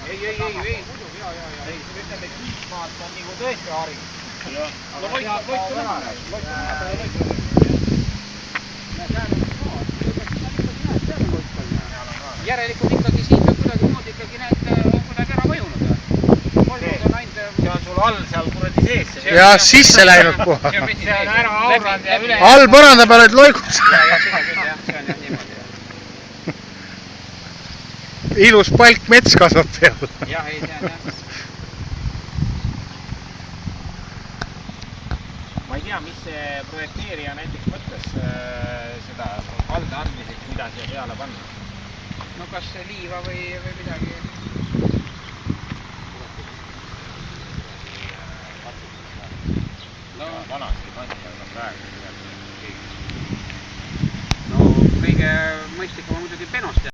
Ei, ütleme kiismaalt on nagu tõesti haring. Aga loitu näha. Järelikult ikkagi siin on kuidagi muud ikkagi need kuidagi ära mõjunud. See on sul all seal kuradi sees. Ja sisse läinud koha. See on ära auranud ja üle. All põranda peal olid loikud. Ja seda küll jah, see on jah niimoodi. Ilus palk mets kasvab peal. Jah, ei see on jah. Ma ei tea, mis see projekteerija näiteks mõtles seda valde andmiseks, mida siia peale panna. No kas liiva või midagi? No vanasti pandi, aga praegu midagi. No kõige mõistlikum on muidugi penost.